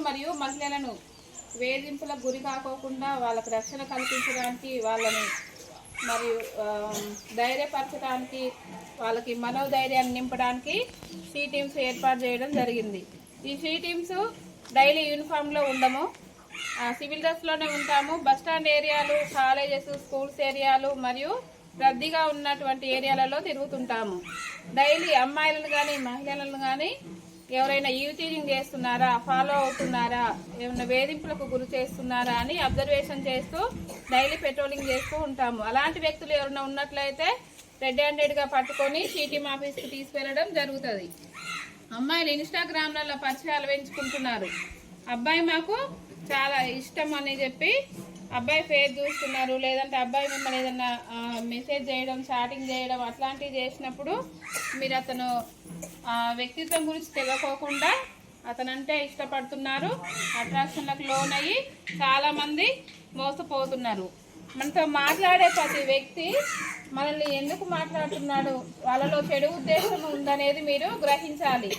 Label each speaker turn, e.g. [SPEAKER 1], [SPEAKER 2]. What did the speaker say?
[SPEAKER 1] మరియు మహిళలను వేధింపులకు గురి కాకోకుండా వాళ్ళకు రక్షణ కల్పించడానికి వాళ్ళని మరియు ధైర్యపరచడానికి వాళ్ళకి మనోధైర్యాన్ని నింపడానికి సి టీమ్స్ ఏర్పాటు చేయడం జరిగింది. ఈ సి టీమ్స్ డైలీ యూనిఫామ్లో ఉండము, సివిల్ డ్రెస్లోనే ఉంటాము. బస్టాండ్ ఏరియాలు, కాలేజెస్, స్కూల్స్ ఏరియాలు మరియు రద్దీగా ఉన్నటువంటి ఏరియాలలో తిరుగుతుంటాము. డైలీ అమ్మాయిలను కానీ మహిళలను కానీ ఎవరైనా యూటీజింగ్ చేస్తున్నారా, ఫాలో అవుతున్నారా, ఏమైనా వేధింపులకు గురి చేస్తున్నారా అని అబ్జర్వేషన్ చేస్తూ డైలీ పెట్రోలింగ్ చేస్తూ ఉంటాము. అలాంటి వ్యక్తులు ఎవరైనా ఉన్నట్లయితే రెడ్ హ్యాండెడ్గా పట్టుకొని టీటీఎం ఆఫీస్కి తీసుకెళ్లడం జరుగుతుంది. అమ్మాయిలు ఇన్స్టాగ్రామ్లలో పరిచయాలు పెంచుకుంటున్నారు. అబ్బాయి మాకు చాలా ఇష్టం అని చెప్పి అబ్బాయి ఫేస్ చూస్తున్నారు, లేదంటే అబ్బాయి మిమ్మల్ని ఏదన్నా మెసేజ్ చేయడం, చాటింగ్ చేయడం అట్లాంటివి చేసినప్పుడు మీరు అతను వ్యక్తిత్వం గురించి తెలియకోకుండా అతనంటే ఇష్టపడుతున్నారు, అట్రాక్షన్లకు లోన్ అయ్యి చాలామంది మోసపోతున్నారు. మనతో మాట్లాడే ప్రతి వ్యక్తి మనల్ని ఎందుకు మాట్లాడుతున్నాడు, వాళ్ళలో చెడు ఉద్దేశం ఉందనేది మీరు గ్రహించాలి.